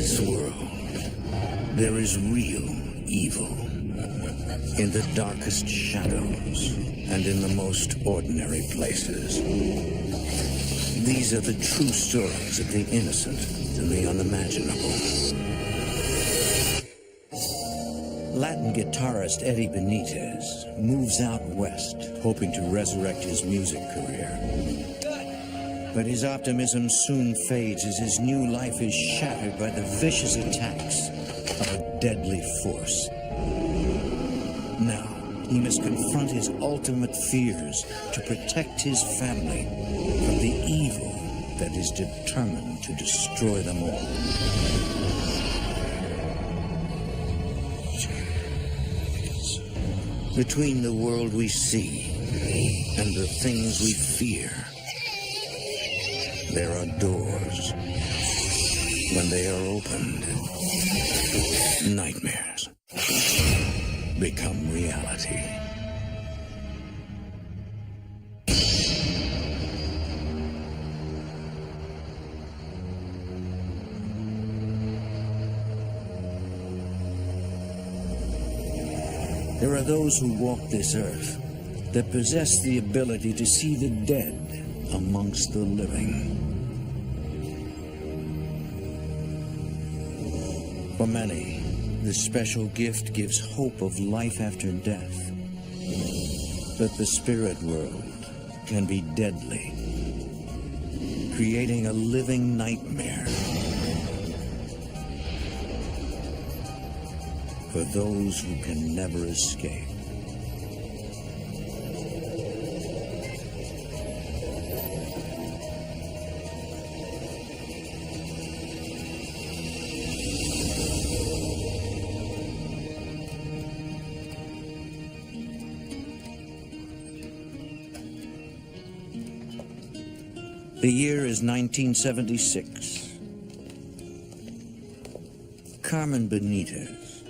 this world, there is real evil. In the darkest shadows and in the most ordinary places. These are the true stories of the innocent and the unimaginable. Latin guitarist Eddie Benitez moves out west, hoping to resurrect his music career. But his optimism soon fades as his new life is shattered by the vicious attacks of a deadly force. Now, he must confront his ultimate fears to protect his family from the evil that is determined to destroy them all. Between the world we see and the things we fear, there are doors. When they are opened, nightmares become reality. There are those who walk this earth that possess the ability to see the dead amongst the living. For many, this special gift gives hope of life after death. But the spirit world can be deadly, creating a living nightmare for those who can never escape. The year is 1976. Carmen Benitez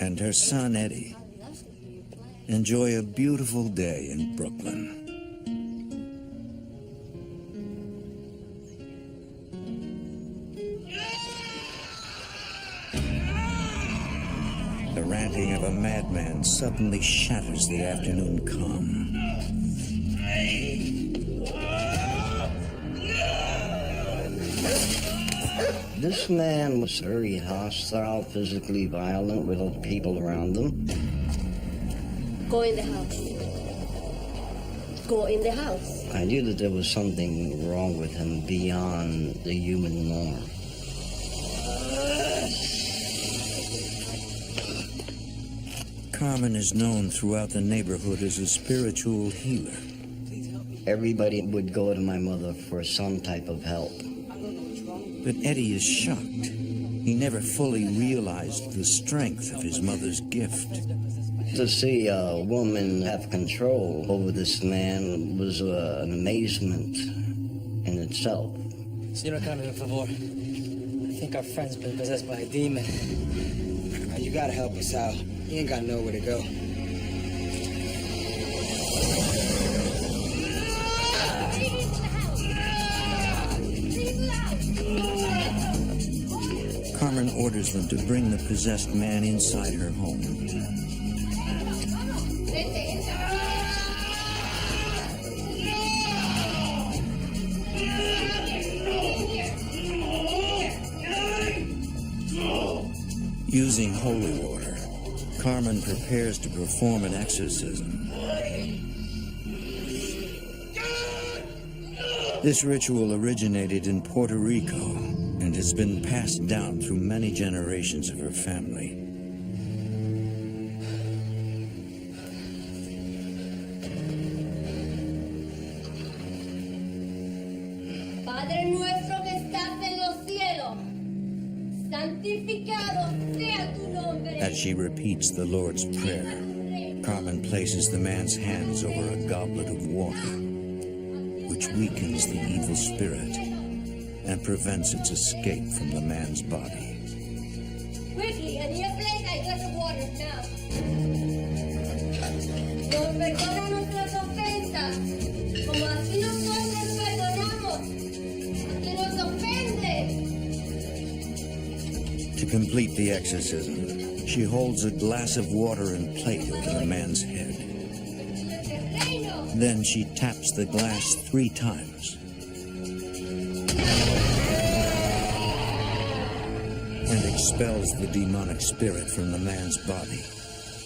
and her son Eddie enjoy a beautiful day in Brooklyn. The ranting of a madman suddenly shatters the afternoon calm. This man was very hostile, physically violent with other people around him. Go in the house. Go in the house. I knew that there was something wrong with him beyond the human norm. Carmen is known throughout the neighborhood as a spiritual healer. Everybody would go to my mother for some type of help. But Eddie is shocked. He never fully realized the strength of his mother's gift. To see a woman have control over this man was an amazement in itself. Señora Carmen, por favor. I think our friend's been possessed by a demon. You gotta help us out. He ain't got nowhere to go. Carmen orders them to bring the possessed man inside her home. Using holy water, Carmen prepares to perform an exorcism. This ritual originated in Puerto Rico and has been passed down through many generations of her family. Padre nuestro que estás en los cielos, santificado sea tu nombre. As she repeats the Lord's Prayer, Carmen places the man's hands over a goblet of water, which weakens the evil spirit and prevents its escape from the man's body. Quickly, in your place, I got the water now. Nos perdona nuestras ofensas, como así nosotros perdonamos a quien nos ofende. complete the exorcism, she holds a glass of water and plate over the man's head. Then she taps the glass 3 times. And expels the demonic spirit from the man's body,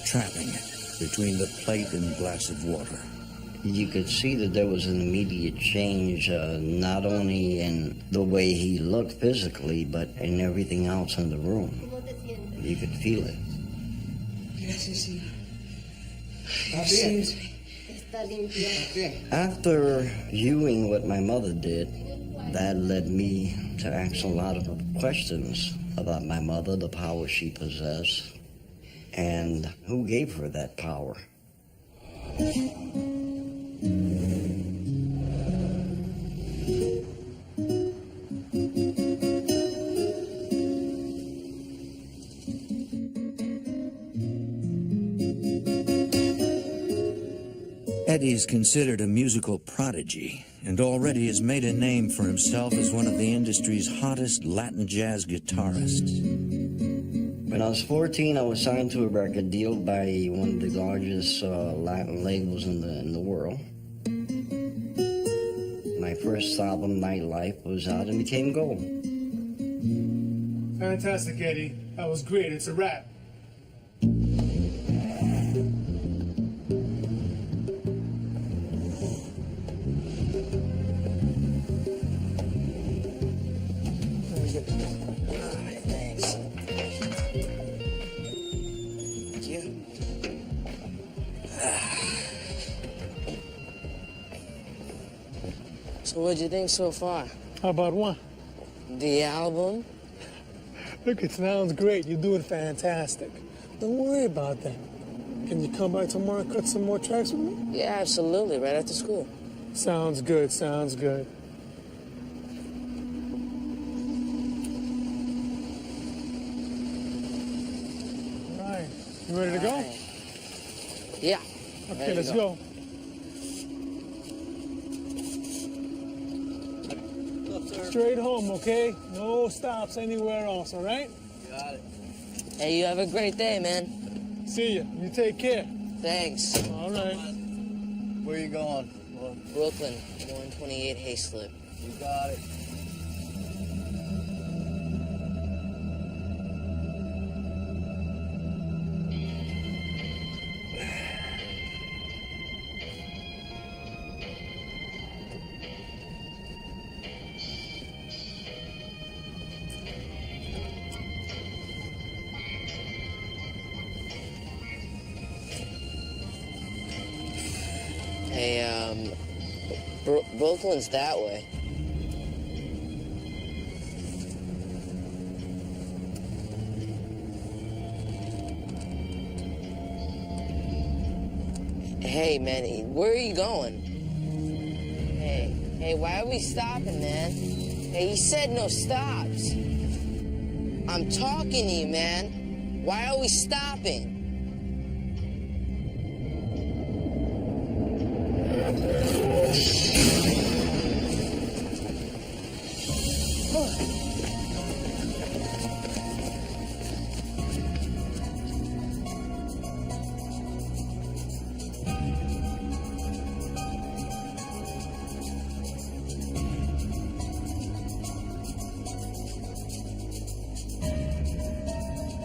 trapping it between the plate and glass of water. You could see that there was an immediate change, not only in the way he looked physically, but in everything else in the room. You could feel it. Gracias, Señor. Está limpio. After viewing what my mother did, that led me to ask a lot of questions about my mother, the power she possessed, and who gave her that power. Eddie's considered a musical prodigy and already has made a name for himself as one of the industry's hottest Latin jazz guitarists. When I was 14, I was signed to a record deal by one of the largest Latin labels in the world. My first album, Nightlife, was out and became gold. Fantastic, Eddie. That was great. It's a wrap. Thanks. Thank you. So what'd you think so far? How about one? The album? Look, it sounds great. You're doing fantastic. Don't worry about that. Can you come by tomorrow and cut some more tracks with me? Yeah, absolutely. Right after school. Sounds good, sounds good. All right. You ready to go? Right. Yeah. Okay, Ready to let's go. Straight home, okay? No stops anywhere else, all right? Got it. Hey, you have a great day, man. See ya. You take care. Thanks. All right. Where you going? Brooklyn, 128 Hayslip. You got it. Hey, Brooklyn's that way. Hey, man, where are you going? Hey, why are we stopping, man? Hey, you said no stops. I'm talking to you, man. Why are we stopping?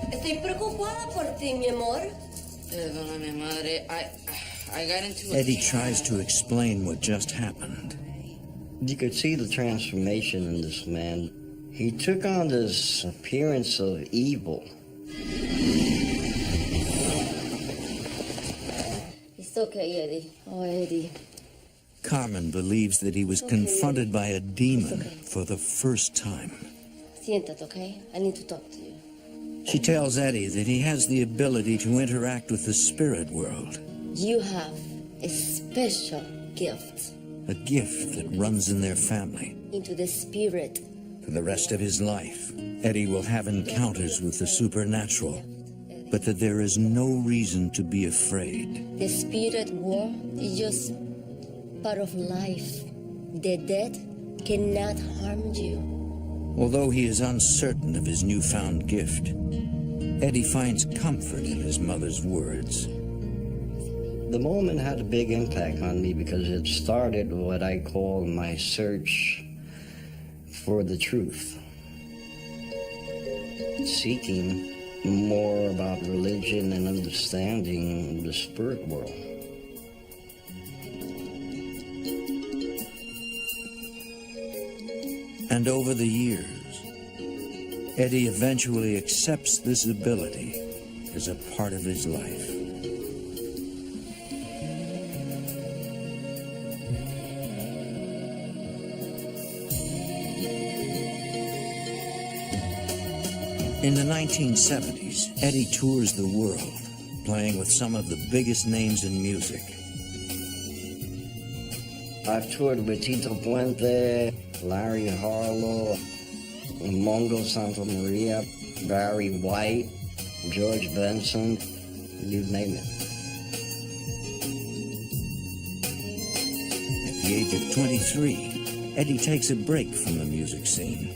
Estoy preocupada por ti, mi amor. Perdóname, madre. I got into a... Eddie tries to explain what just happened. You could see the transformation in this man. He took on this appearance of evil. It's okay, Eddie. Oh, Eddie. Carmen believes that he was confronted by a demon for the first time. Siéntate, okay? I need to talk to you. She tells Eddie that he has the ability to interact with the spirit world, You have a special gift a gift that runs in their family. into the spirit. For the rest of his life, Eddie will have encounters with the supernatural, but that there is no reason to be afraid. The spirit world is just part of life. The dead cannot harm you. Although he is uncertain of his newfound gift, Eddie finds comfort in his mother's words. The moment had a big impact on me because it started what I call my search for the truth. Seeking more about religion and understanding the spirit world. And over the years, Eddie eventually accepts this ability as a part of his life. In the 1970s, Eddie tours the world, playing with some of the biggest names in music. I've toured with Tito Puente, Larry Harlow, Mongo Santa Maria, Barry White, George Benson, you name it. At the age of 23, Eddie takes a break from the music scene.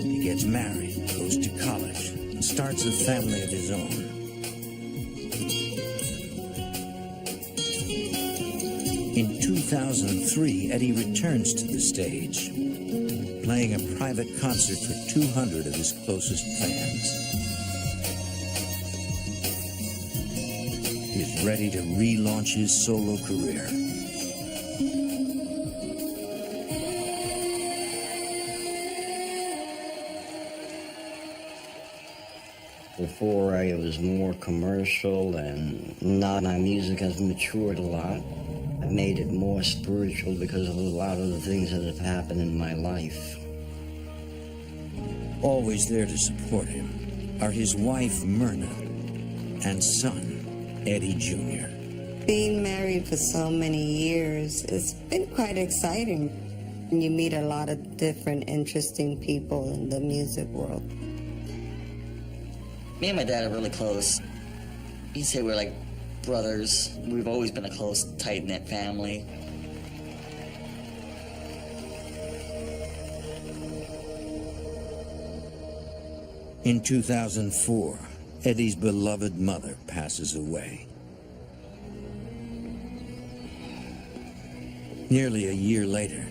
He gets married, goes to college, and starts a family of his own. In 2003, Eddie returns to the stage, playing a private concert for 200 of his closest fans. He is ready to relaunch his solo career. Before I was more commercial, and now my music has matured a lot. I've made it more spiritual because of a lot of the things that have happened in my life. Always there to support him are his wife, Myrna, and son, Eddie Jr. Being married for so many years, it's been quite exciting. You meet a lot of different, interesting people in the music world. Me and my dad are really close. You can say we're like brothers. We've always been a close, tight-knit family. In 2004, Eddie's beloved mother passes away. Nearly a year later,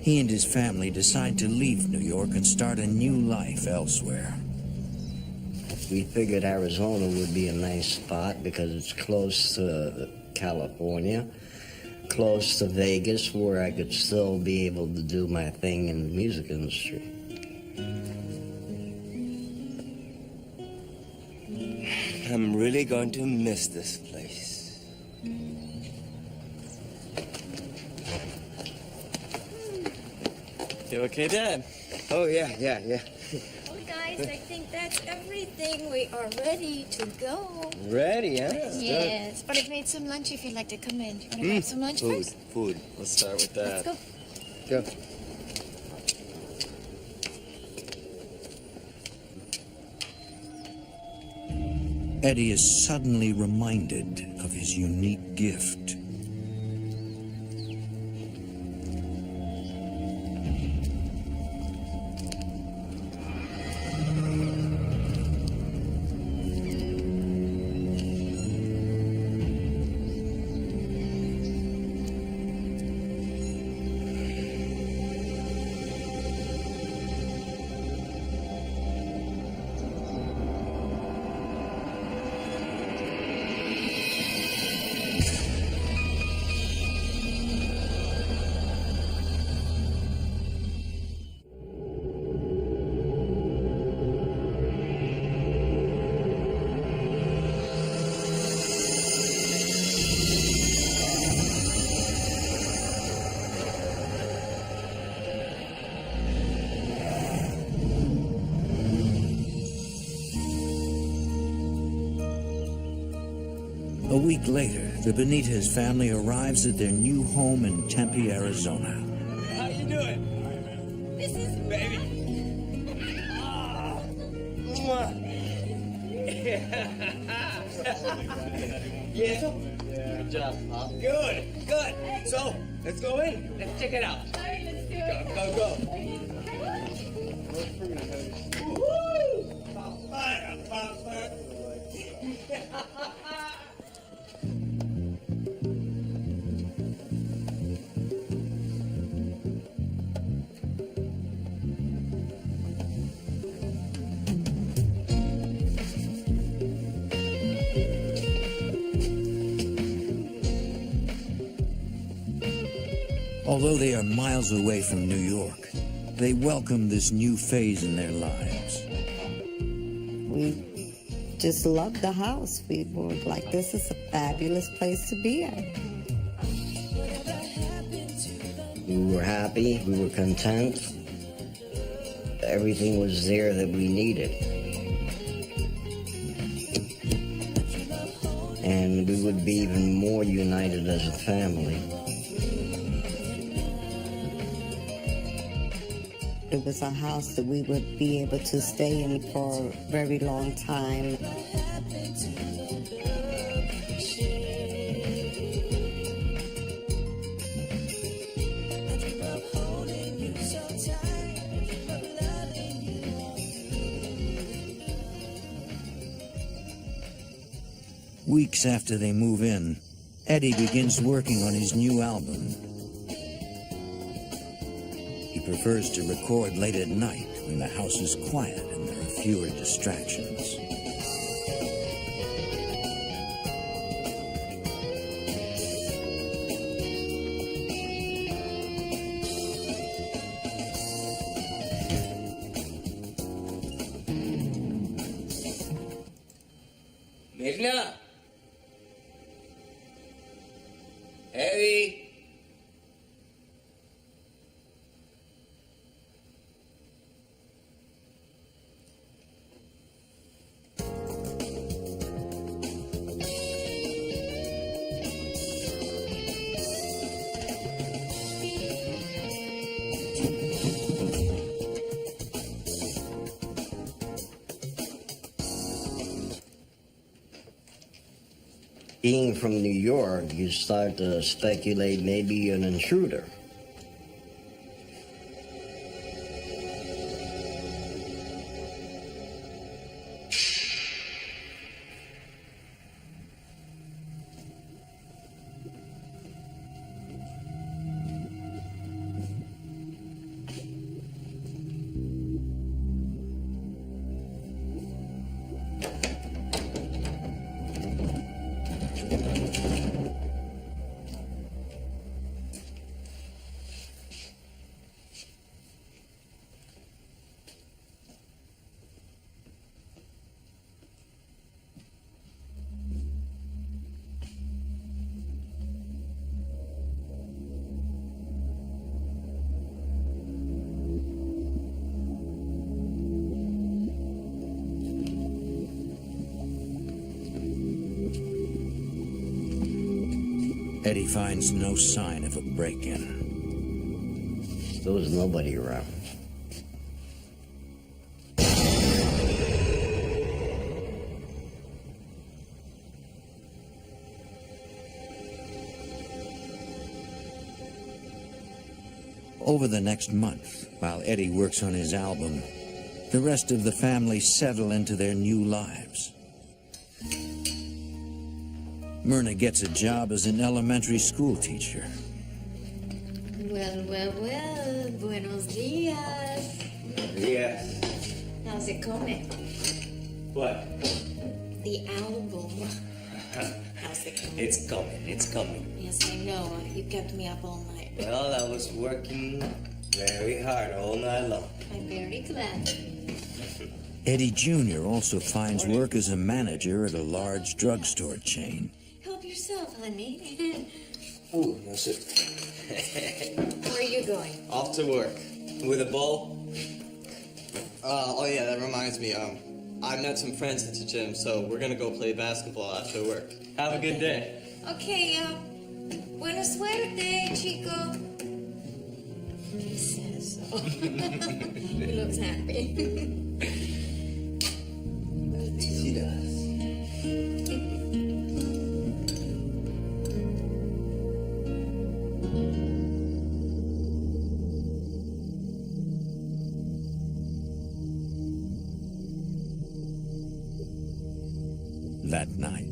he and his family decide to leave New York and start a new life elsewhere. We figured Arizona would be a nice spot because it's close to California, close to Vegas, where I could still be able to do my thing in the music industry. I'm really going to miss this place. You okay, Dad? Oh, yeah. Well, guys, I think that's everything. We are ready to go. Ready, huh? Yes, but I've made some lunch if you'd like to come in. You want to grab some lunch first? Food. Let's start with that. Let's Go. Eddie is suddenly reminded of his unique gift. A week later, the Benitez family arrives at their new home in Tempe, Arizona. How you doing? This is... Baby. Yeah. Good job, Pop. Good. So, Let's go in. Let's check it out. All right, let's do it. Go. Although they are miles away from New York, they welcome this new phase in their lives. We just loved the house. We were like, this is a fabulous place to be at. We were happy, we were content. Everything was there that we needed. And we would be even more united as a family. It was a house that we would be able to stay in for a very long time. Weeks after they move in, Eddie begins working on his new album. He prefers to record late at night when the house is quiet and there are fewer distractions. Mirna. Eddie. Being from New York, you start to speculate maybe an intruder. Eddie finds no sign of a break-in. There was nobody around. Over the next month, while Eddie works on his album, the rest of the family settle into their new lives. Myrna gets a job as an elementary school teacher. Well. Buenos dias. Yes. How's it coming? What? The album. How's it coming? It's coming. Yes, I know. You kept me up all night. Well, I was working very hard all night long. I'm very glad. Eddie Jr. also finds work as a manager at a large drugstore chain. Help yourself, honey. Ooh, no sir. Where are you going? Off to work. With a ball? Oh yeah, that reminds me. I met some friends at the gym, so we're gonna go play basketball after work. Have a good day. Okay, buena suerte, chico. He says so. He looks happy. She does. that night.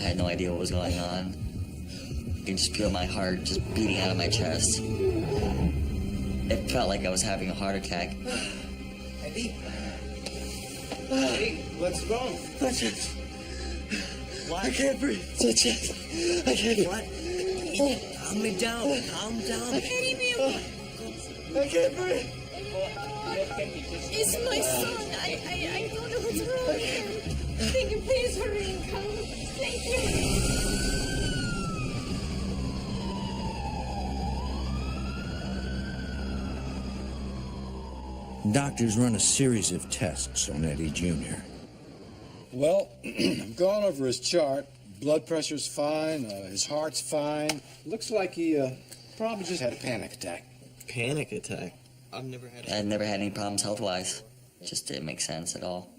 I had no idea what was going on. I could just feel my heart just beating out of my chest. It felt like I was having a heart attack. Eddie? Eddie, what's wrong? My chest. What? I can't breathe. My chest. I can't. What? Calm me down. Calm down. Eddie, mi amor. I can't breathe. It's my son. I don't know what's wrong with him. Thank you, please hurry and come. Thank you. Doctors run a series of tests on Eddie Jr. Well, I've gone over his chart. Blood pressure's fine, his heart's fine. Looks like he probably just had a panic attack. Panic attack? I've never had any problems health-wise. Just didn't make sense at all.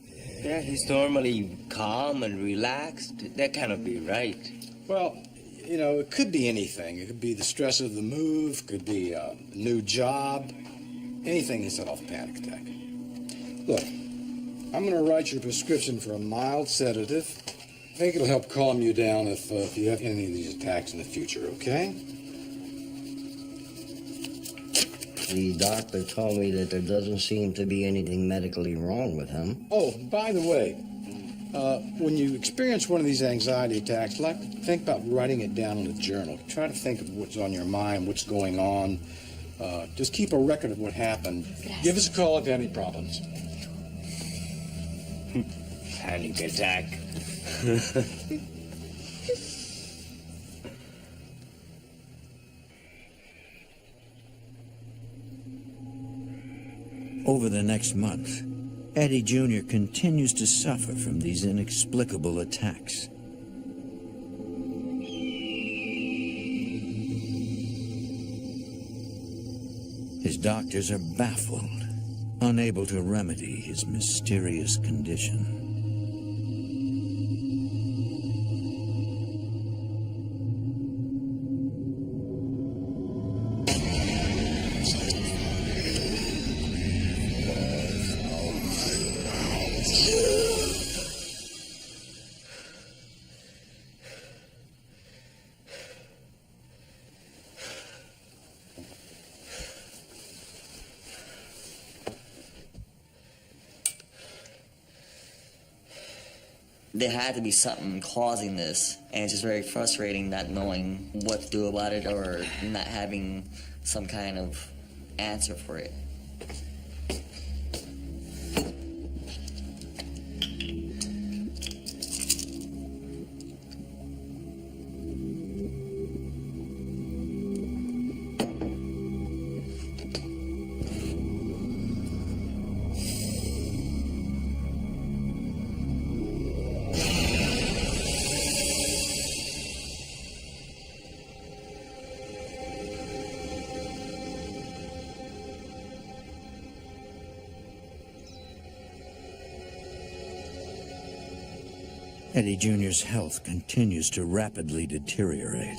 Yeah, he's normally calm and relaxed. That cannot be right. Well, you know, it could be anything. It could be the stress of the move, could be a new job, anything can set off a panic attack. Look, I'm going to write your prescription for a mild sedative. I think it'll help calm you down if you have any of these attacks in the future, okay? The doctor told me that there doesn't seem to be anything medically wrong with him. Oh, by the way, when you experience one of these anxiety attacks, think about writing it down in a journal. Try to think of what's on your mind, what's going on. Just keep a record of what happened. Give us a call if you have any problems. Panic attack. Over the next month, Eddie Jr. continues to suffer from these inexplicable attacks. His doctors are baffled, unable to remedy his mysterious condition. There had to be something causing this, and it's just very frustrating not knowing what to do about it or not having some kind of answer for it. Eddie Jr.'s health continues to rapidly deteriorate.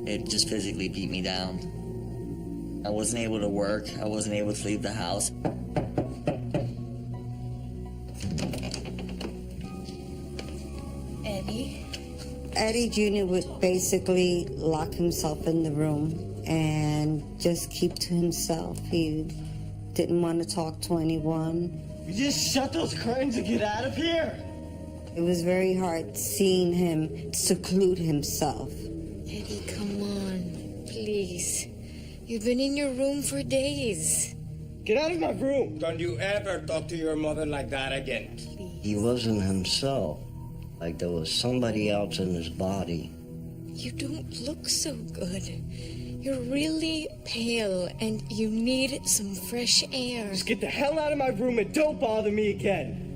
It just physically beat me down. I wasn't able to work. I wasn't able to leave the house. Eddie? Eddie Jr. would basically lock himself in the room and just keep to himself. He didn't want to talk to anyone. You just shut those curtains and get out of here. It was very hard seeing him seclude himself. Eddie, come on. Please. You've been in your room for days. Get out of my room. Don't you ever talk to your mother like that again. He wasn't himself. Like there was somebody else in his body. You don't look so good. You're really pale and you need some fresh air. Just get the hell out of my room and don't bother me again.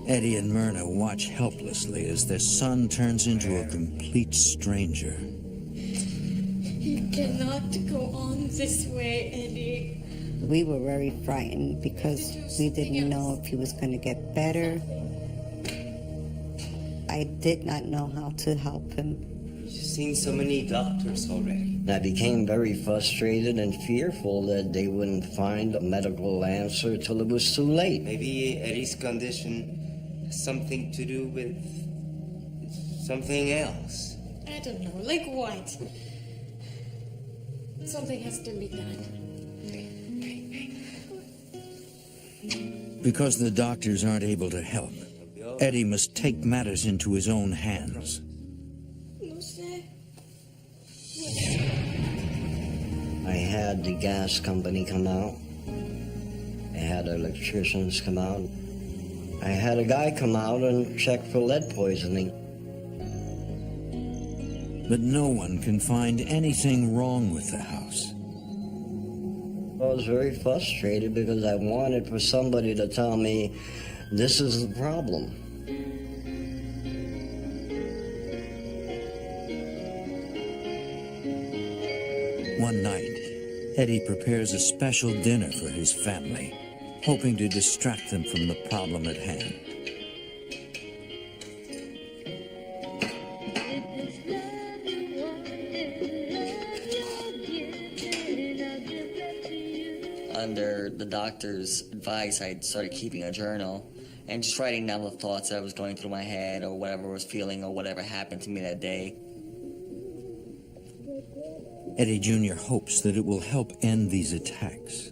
Eddie and Myrna watch helplessly as their son turns into a complete stranger. You cannot go on this way, Eddie. We were very frightened because we didn't know if he was going to get better. I did not know how to help him. You've seen so many doctors already. I became very frustrated and fearful that they wouldn't find a medical answer till it was too late. Maybe Eddie's condition has something to do with something else. I don't know, like what? Something has to be done. Because the doctors aren't able to help, Eddie must take matters into his own hands. I had the gas company come out. I had electricians come out. I had a guy come out and check for lead poisoning. But no one can find anything wrong with the house. I was very frustrated because I wanted for somebody to tell me, this is the problem. One night, Eddie prepares a special dinner for his family, hoping to distract them from the problem at hand. Under the doctor's advice, I started keeping a journal and just writing down the thoughts that I was going through my head or whatever I was feeling or whatever happened to me that day. Eddie Jr. hopes that it will help end these attacks.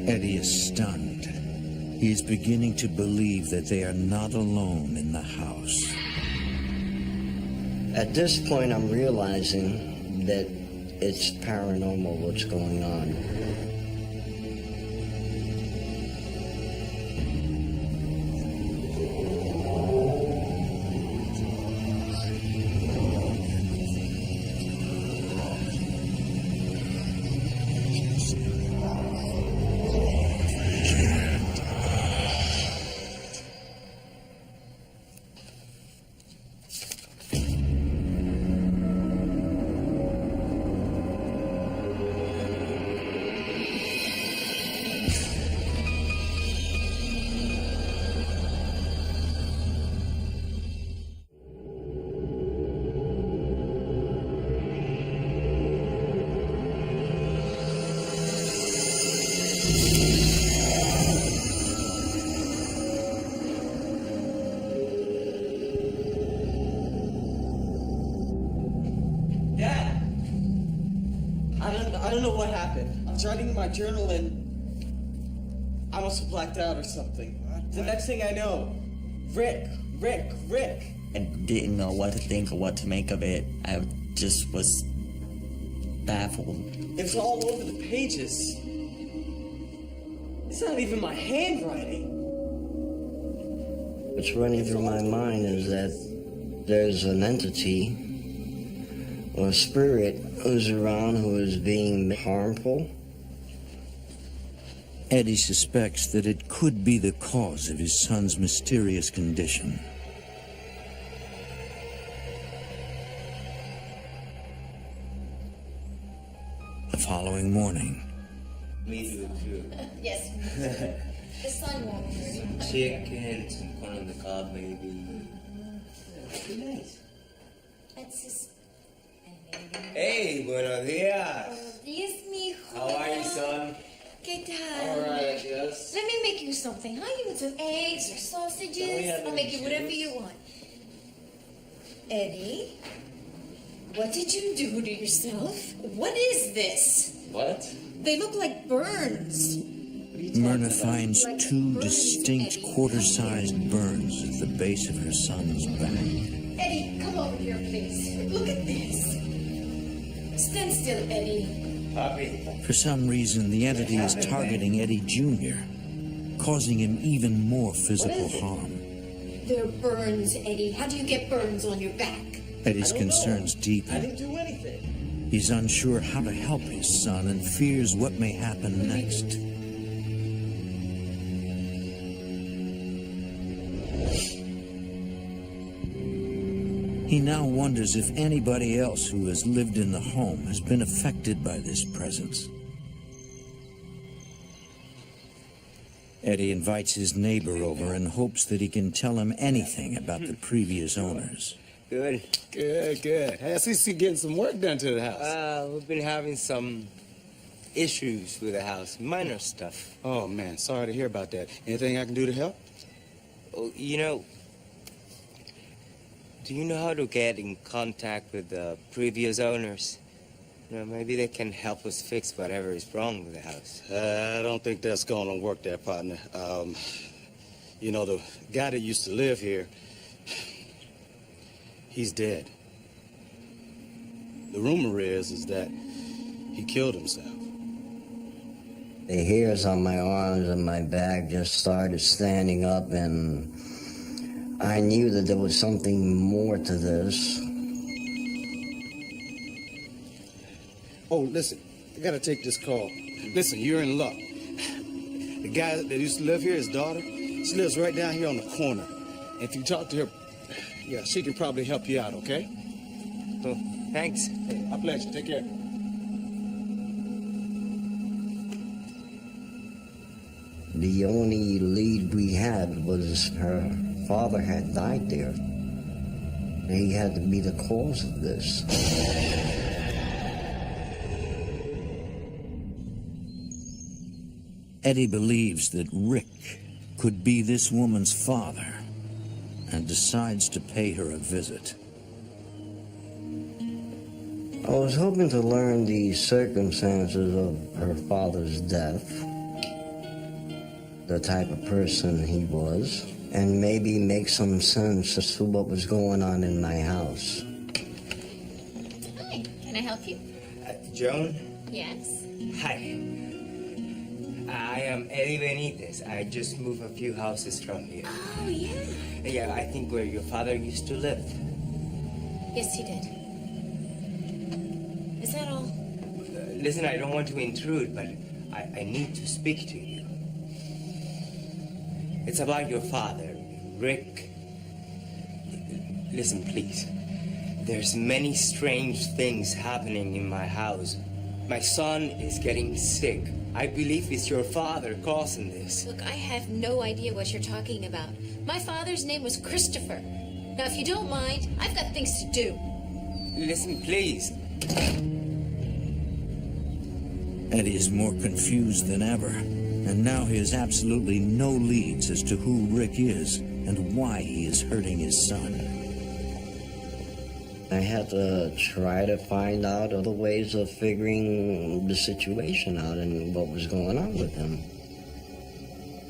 Eddie is stunned. He is beginning to believe that they are not alone in the house. At this point, I'm realizing that it's paranormal what's going on. I don't know what happened. I was writing in my journal and I must have blacked out or something. The next thing I know, Rick. I didn't know what to think or what to make of it. I just was baffled. It was all over the pages. It's not even my handwriting. What's running through my mind is that there's an entity or a spirit who's around who is being harmful. Eddie suspects that it could be the cause of his son's mysterious condition. The following morning, Me do it too. Yes. The sun won't hurt. Chicken, some corn on the cob, maybe. Be nice. That's just... Hey, buenos dias. Dios, mijo. How are you, son? ¿Qué tal? All right, I guess. Let me make you something. Huh? You want some eggs or sausages? Don't we have I'll any make you whatever juice? you want. Eddie, what did you do to yourself? What is this? What? They look like burns. Myrna finds two distinct quarter-sized burns at the base of her son's back. Eddie, come over here, please. Look at this. Stand still, Eddie. Poppy. For some reason, the entity is targeting Eddie Jr., causing him even more physical harm. They're burns, Eddie. How do you get burns on your back? Eddie's concerns I deepen. didn't do anything. He's unsure how to help his son and fears what may happen next. He now wonders if anybody else who has lived in the home has been affected by this presence. Eddie invites his neighbor over and hopes that he can tell him anything about the previous owners. Good. Good. Hey, I see you getting some work done to the house. We've been having some issues with the house. Minor stuff. Oh, man, sorry to hear about that. Anything I can do to help? Oh, you know, do you know how to get in contact with the previous owners? You know, maybe they can help us fix whatever is wrong with the house. I don't think that's going to work there, partner. You know, the guy that used to live here, he's dead. The rumor is that he killed himself. The hairs on my arms and my back just started standing up, and I knew that there was something more to this. Oh, listen, I gotta take this call. Listen, you're in luck. The guy that used to live here, his daughter, she lives right down here on the corner. If you talk to her, yeah, she can probably help you out, okay? Oh, thanks. Hey, my pleasure. Take care. The only lead we had was her father had died there. He had to be the cause of this. Eddie believes that Rick could be this woman's father and decides to pay her a visit. I was hoping to learn the circumstances of her father's death, the type of person he was, and maybe make some sense as to what was going on in my house. can I help you? Joan? Yes. Hi. I am Eddie Benitez. I just moved a few houses from here. Oh, yeah. Yeah, I think where your father used to live. Yes, he did. Is that all? Listen, I don't want to intrude, but I need to speak to you. It's about your father, Rick. Listen, please. There's many strange things happening in my house. My son is getting sick. I believe it's your father causing this. Look, I have no idea what you're talking about. My father's name was Christopher. Now, if you don't mind, I've got things to do. Listen, please. Eddie is more confused than ever, and now he has absolutely no leads as to who Rick is and why he is hurting his son. I had to try to find out other ways of figuring the situation out and what was going on with him.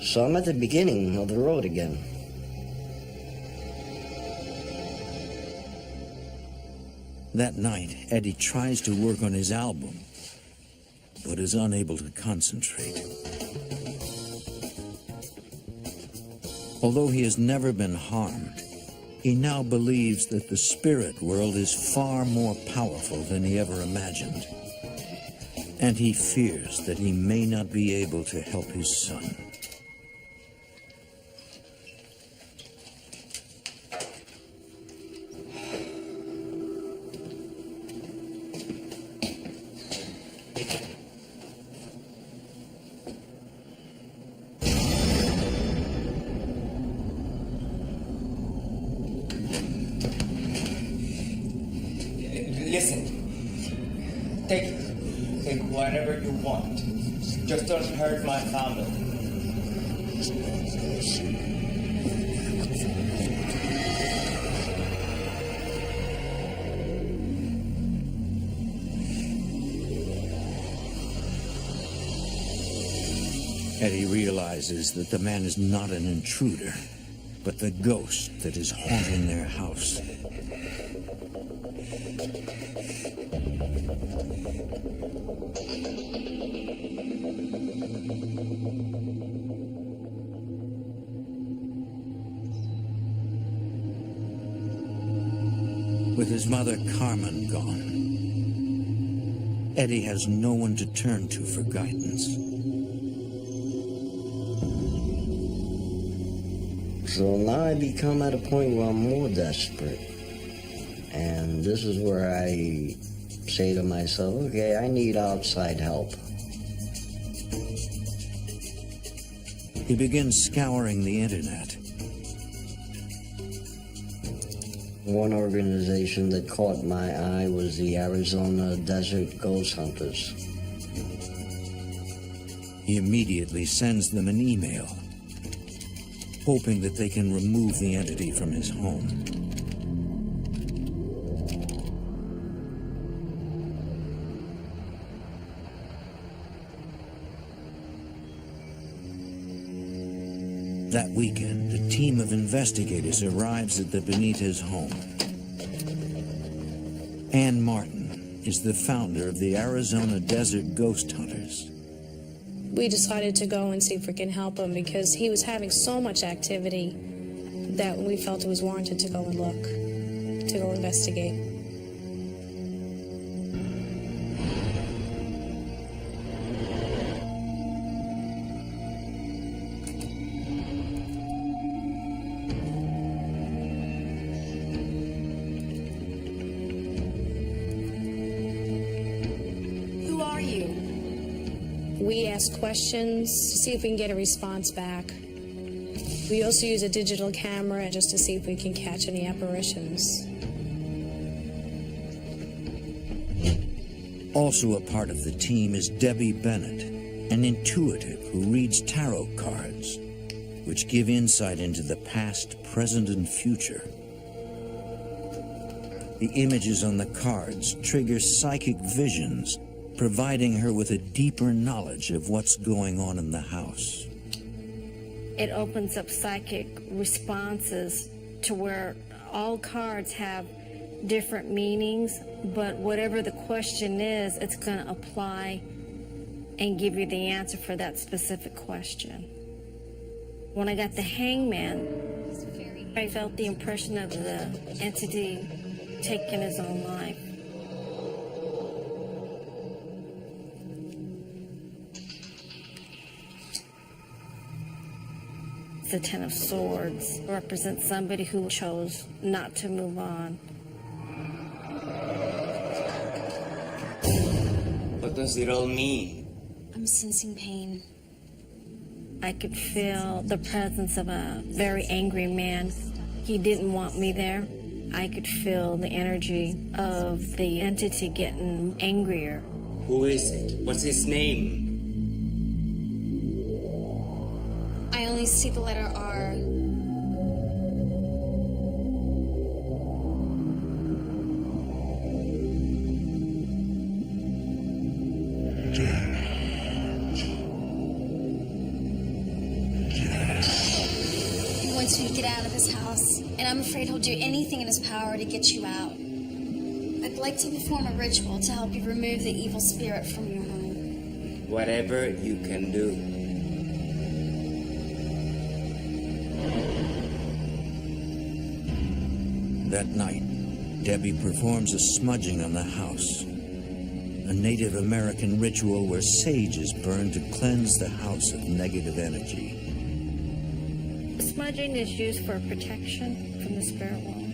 So I'm at the beginning of the road again. That night, Eddie tries to work on his album, but is unable to concentrate. Although he has never been harmed, he now believes that the spirit world is far more powerful than he ever imagined. And he fears that he may not be able to help his son. Listen, take whatever you want. Just don't hurt my family. Eddie realizes that the man is not an intruder, but the ghost that is haunting their house. With his mother Carmen gone, Eddie has no one to turn to for guidance. So now I become at a point where I'm more desperate. And this is where I say to myself, okay, I need outside help. He begins scouring the internet. One organization that caught my eye was the Arizona Desert Ghost Hunters. He immediately sends them an email, hoping that they can remove the entity from his home. That weekend, a team of investigators arrives at the Benitez home. Ann Martin is the founder of the Arizona Desert Ghost Hunters. We decided to go and see if we can help him because he was having so much activity that we felt it was warranted to go and look, to go investigate. Who are you? We ask questions to see if we can get a response back. We also use a digital camera just to see if we can catch any apparitions. Also a part of the team is Debbie Bennett, an intuitive who reads tarot cards, which give insight into the past, present, and future. The images on the cards trigger psychic visions, providing her with a deeper knowledge of what's going on in the house. It opens up psychic responses to where all cards have different meanings, but whatever the question is, it's going to apply and give you the answer for that specific question. When I got the hangman, I felt the impression of the entity taking his own life. The Ten of Swords represents somebody who chose not to move on. What does it all mean? I'm sensing pain. I could feel the presence of a very angry man. He didn't want me there. I could feel the energy of the entity getting angrier. Who is it? What's his name? I only see the letter R. He wants you to get out of his house, and I'm afraid he'll do anything in his power to get you out. I'd like to perform a ritual to help you remove the evil spirit from your home. Whatever you can do. That night, Debbie performs a smudging on the house, a Native American ritual where sage is burned to cleanse the house of negative energy. Smudging is used for protection from the spirit world.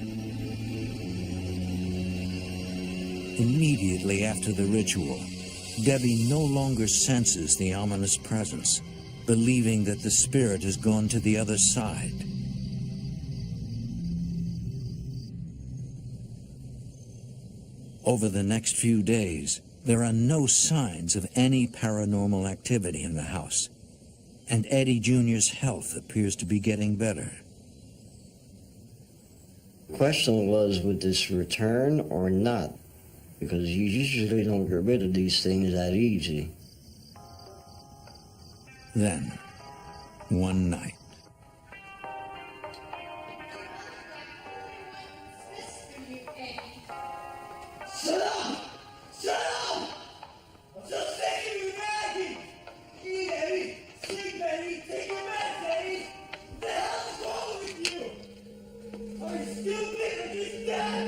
Immediately after the ritual, Debbie no longer senses the ominous presence, believing that the spirit has gone to the other side. Over the next few days, there are no signs of any paranormal activity in the house, and Eddie Jr.'s health appears to be getting better. The question was, would this return or not? Because you usually don't get rid of these things that easy. Then, one night, Shut up! Shut up! I'm so sick of you nagging! Eat, Eddie! Sleep, Eddie! Take your meds, Eddie! What the hell is wrong with you? Are you stupid or just dead?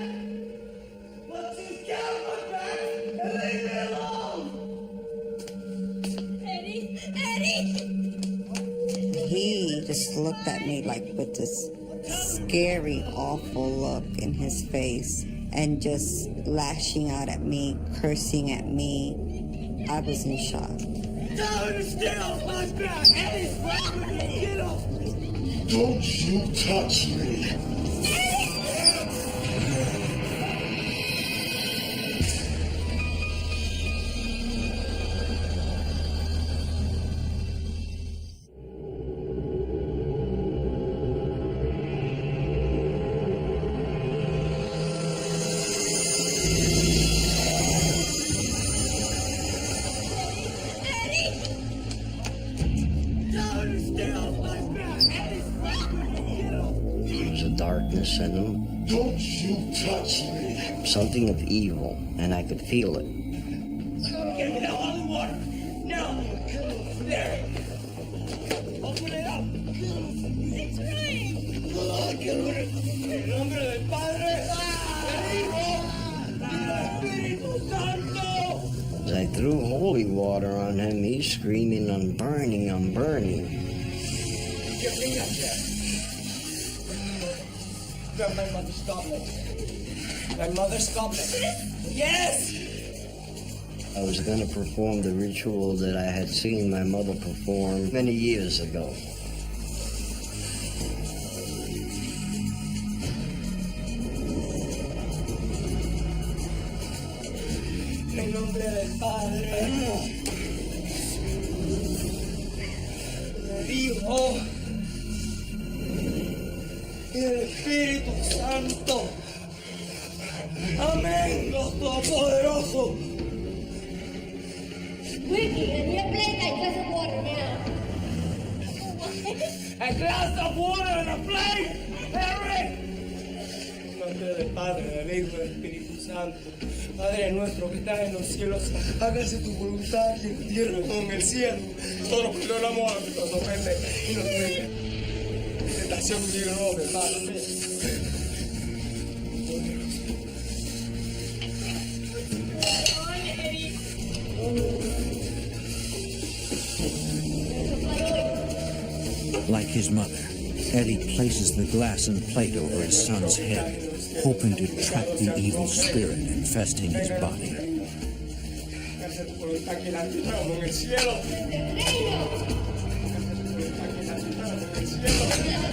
Why don't you get off my back and leave me alone? Eddie! Eddie! He just looked at me like with this scary, awful look in his face and just lashing out at me, cursing at me. I was in shock. Get off my back! Eddie's wrong with me! Get off me! Don't you touch me! Darkness in him. Don't you touch me! Something of evil, and I could feel it. Get me that holy water! Now! There! Open it up! It's rain! ¡Que el nombre del Padre, del Hijo, del Espíritu Santo! As I threw holy water on him, he's screaming, I'm burning, I'm burning. Get me up there! My mother stopped me. My mother stopped me. Yes! I was going to perform the ritual that I had seen my mother perform many years ago. En nombre del Padre, del Hijo y del Espíritu Santo. Amén, Dios Todopoderoso. Ricky, and you play that glass of water now. A glass of water and a plate, Harry. En nombre del Padre, del Hijo y del Espíritu Santo. Padre nuestro que estás en los cielos, hágase tu voluntad en la tierra como en el cielo. Todos los que no amamos a los que nos ofenden y nos duelen. Tentación líbranos del mal. Like his mother, Eddie places the glass and plate over his son's head, hoping to trap the evil spirit infesting his body. Hágase tu voluntad aquí en la tierra como en el cielo.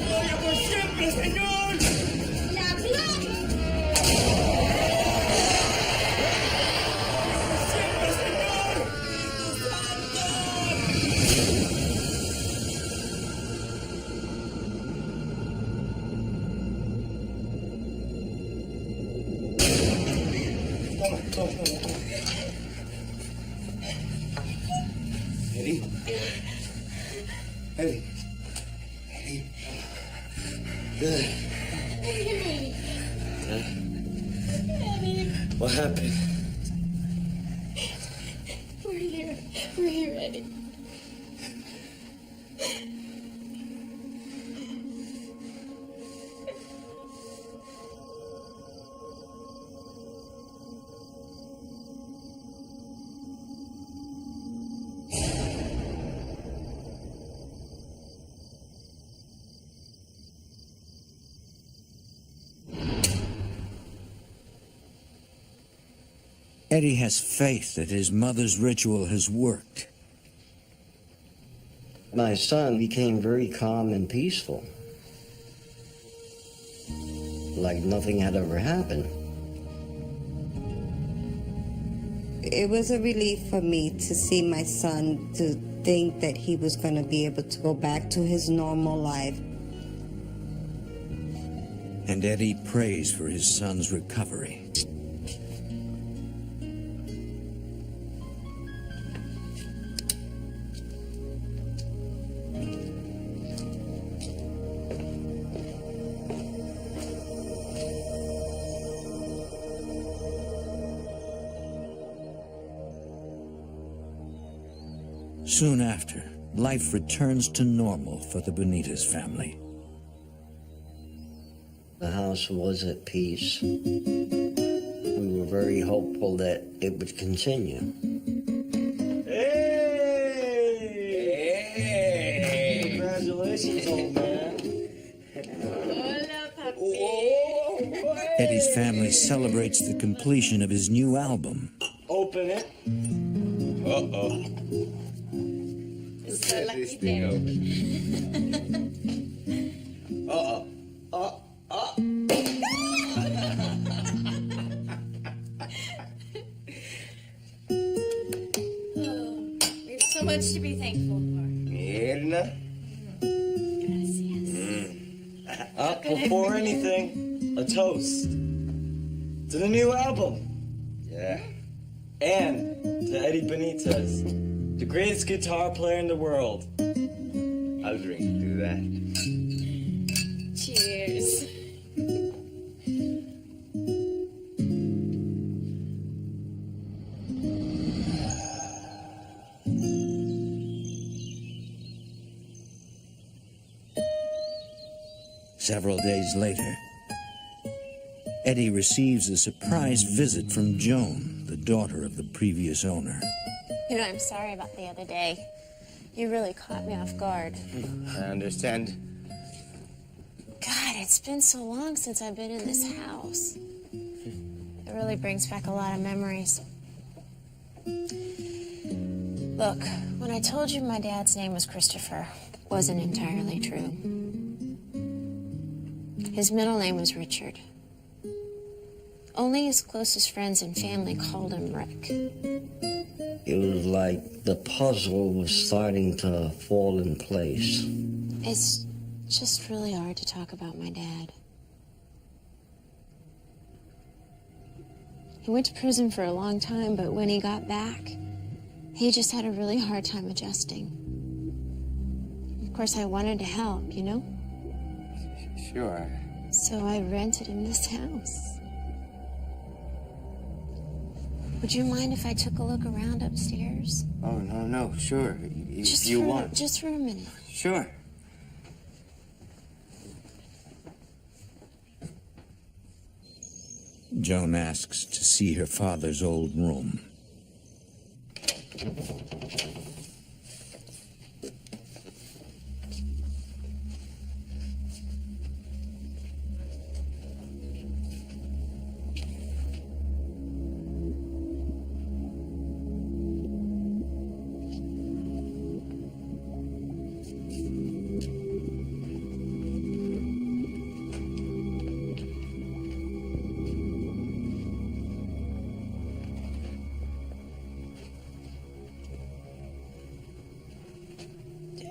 ¡Gloria por siempre, Señor! ¡La gloria! Eddie? Eddie? Eddie? Good. What happened? We're here. We're here, Eddie. Eddie has faith that his mother's ritual has worked. My son became very calm and peaceful, like nothing had ever happened. It was a relief for me to see my son, to think that he was going to be able to go back to his normal life. And Eddie prays for his son's recovery. Soon after, life returns to normal for the Benitez family. The house was at peace. We were very hopeful that it would continue. Hey! Congratulations, old man. Hola, papi. Eddie's family celebrates the completion of his new album. Open it. Uh-oh. Set this thing open. Uh-oh. There's so much to be thankful for. Mirna. Gracias. Up before anything, a toast to the new album. Yeah. And to Eddie Benitez, the greatest guitar player in the world. I'll drink to that. Cheers. Several days later, Eddie receives a surprise visit from Joan, the daughter of the previous owner. You know, I'm sorry about the other day. You really caught me off guard. I understand. God, it's been so long since I've been in this house. It really brings back a lot of memories. Look, when I told you my dad's name was Christopher, it wasn't entirely true. His middle name was Richard. Only his closest friends and family called him Rick. It was like the puzzle was starting to fall in place. It's just really hard to talk about my dad. He went to prison for a long time, but when he got back, he just had a really hard time adjusting. Of course, I wanted to help, you know? Sure. So I rented him this house. Would you mind if I took a look around upstairs? Oh, no, sure. Just for a minute. Sure. Joan asks to see her father's old room.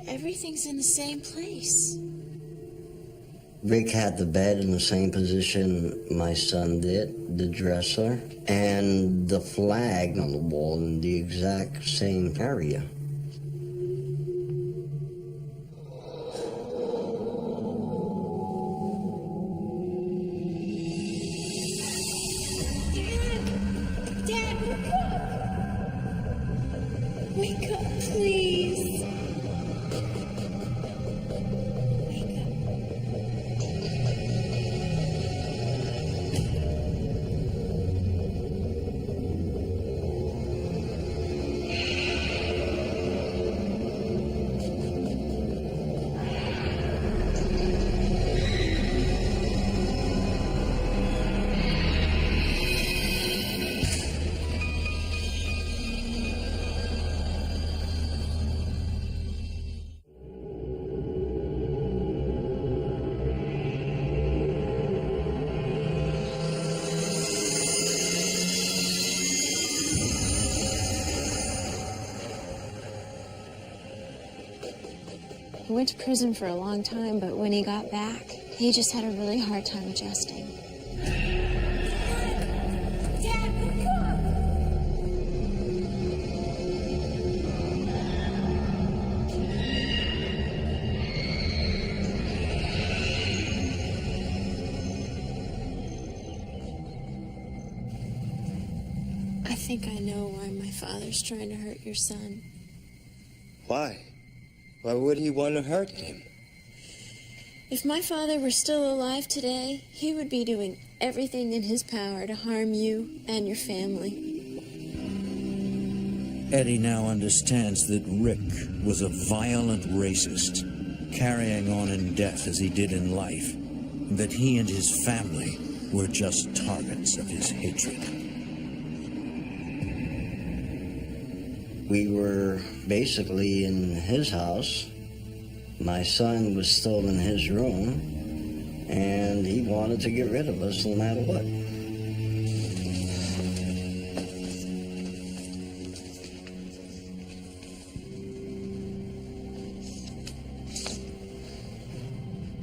Everything's in the same place. Rick had the bed in the same position my son did, the dresser, and the flag on the wall in the exact same area. Dad, wake up, please. He went to prison for a long time, but when he got back, he just had a really hard time adjusting. Dad, wake up! I think I know why my father's trying to hurt your son. Why? Why would he want to hurt him? If my father were still alive today, he would be doing everything in his power to harm you and your family. Eddie now understands that Rick was a violent racist, carrying on in death as he did in life, and that he and his family were just targets of his hatred. We were basically in his house. My son was still in his room, and he wanted to get rid of us no matter what.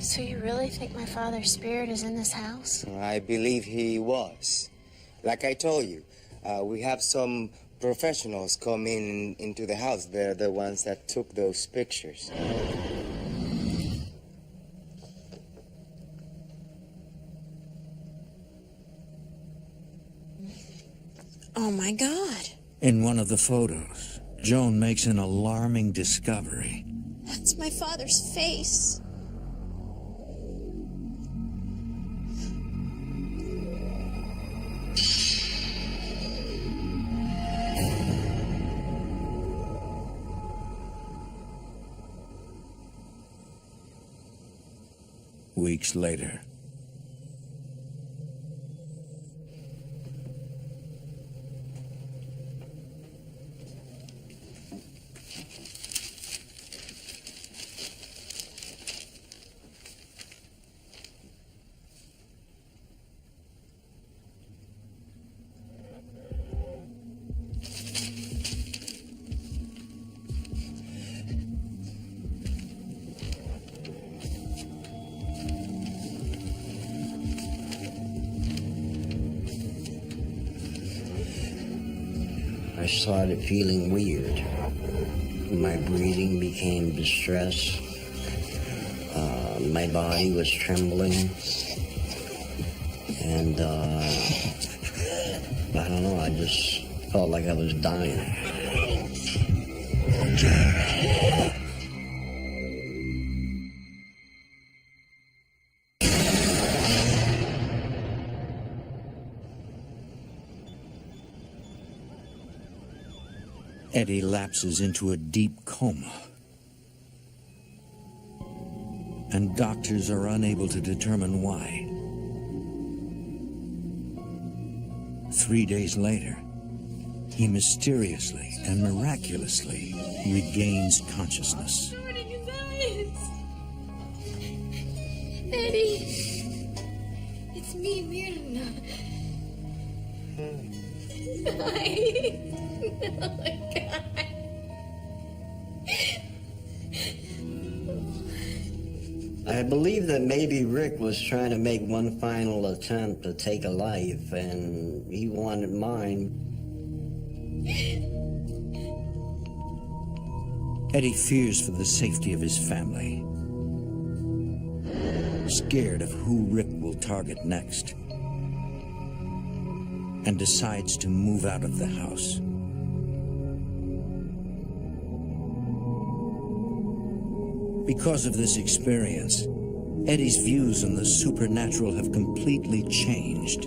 So you really think my father's spirit is in this house? I believe he was. Like I told you, we have some professionals come into the house. They're the ones that took those pictures. Oh my God. In one of the photos, Joan makes an alarming discovery. That's my father's face. Weeks later. I started feeling weird. My breathing became distressed. My body was trembling. And I don't know, I just felt like I was dying. Eddie lapses into a deep coma, and doctors are unable to determine why. 3 days later, he mysteriously and miraculously regains consciousness. Eddie, it's me, Mirna. Hi. Oh my God. I believe that maybe Rick was trying to make one final attempt to take a life, and he wanted mine. Eddie fears for the safety of his family, scared of who Rick will target next, and decides to move out of the house. Because of this experience, Eddie's views on the supernatural have completely changed.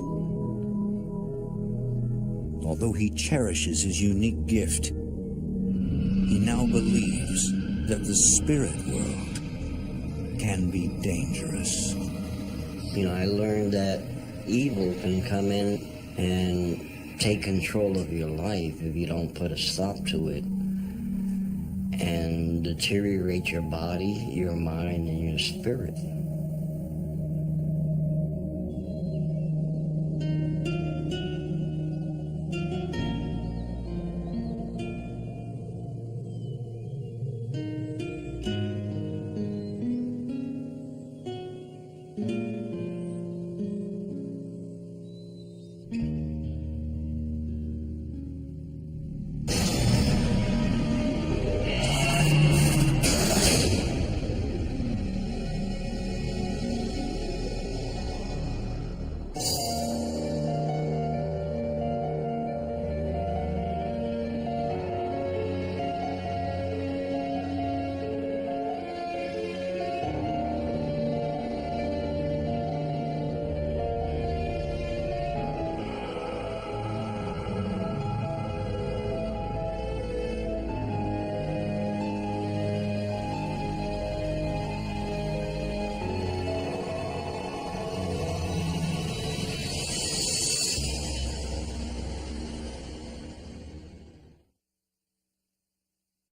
Although he cherishes his unique gift, he now believes that the spirit world can be dangerous. You know, I learned that evil can come in and take control of your life if you don't put a stop to it, and deteriorate your body, your mind, and your spirit.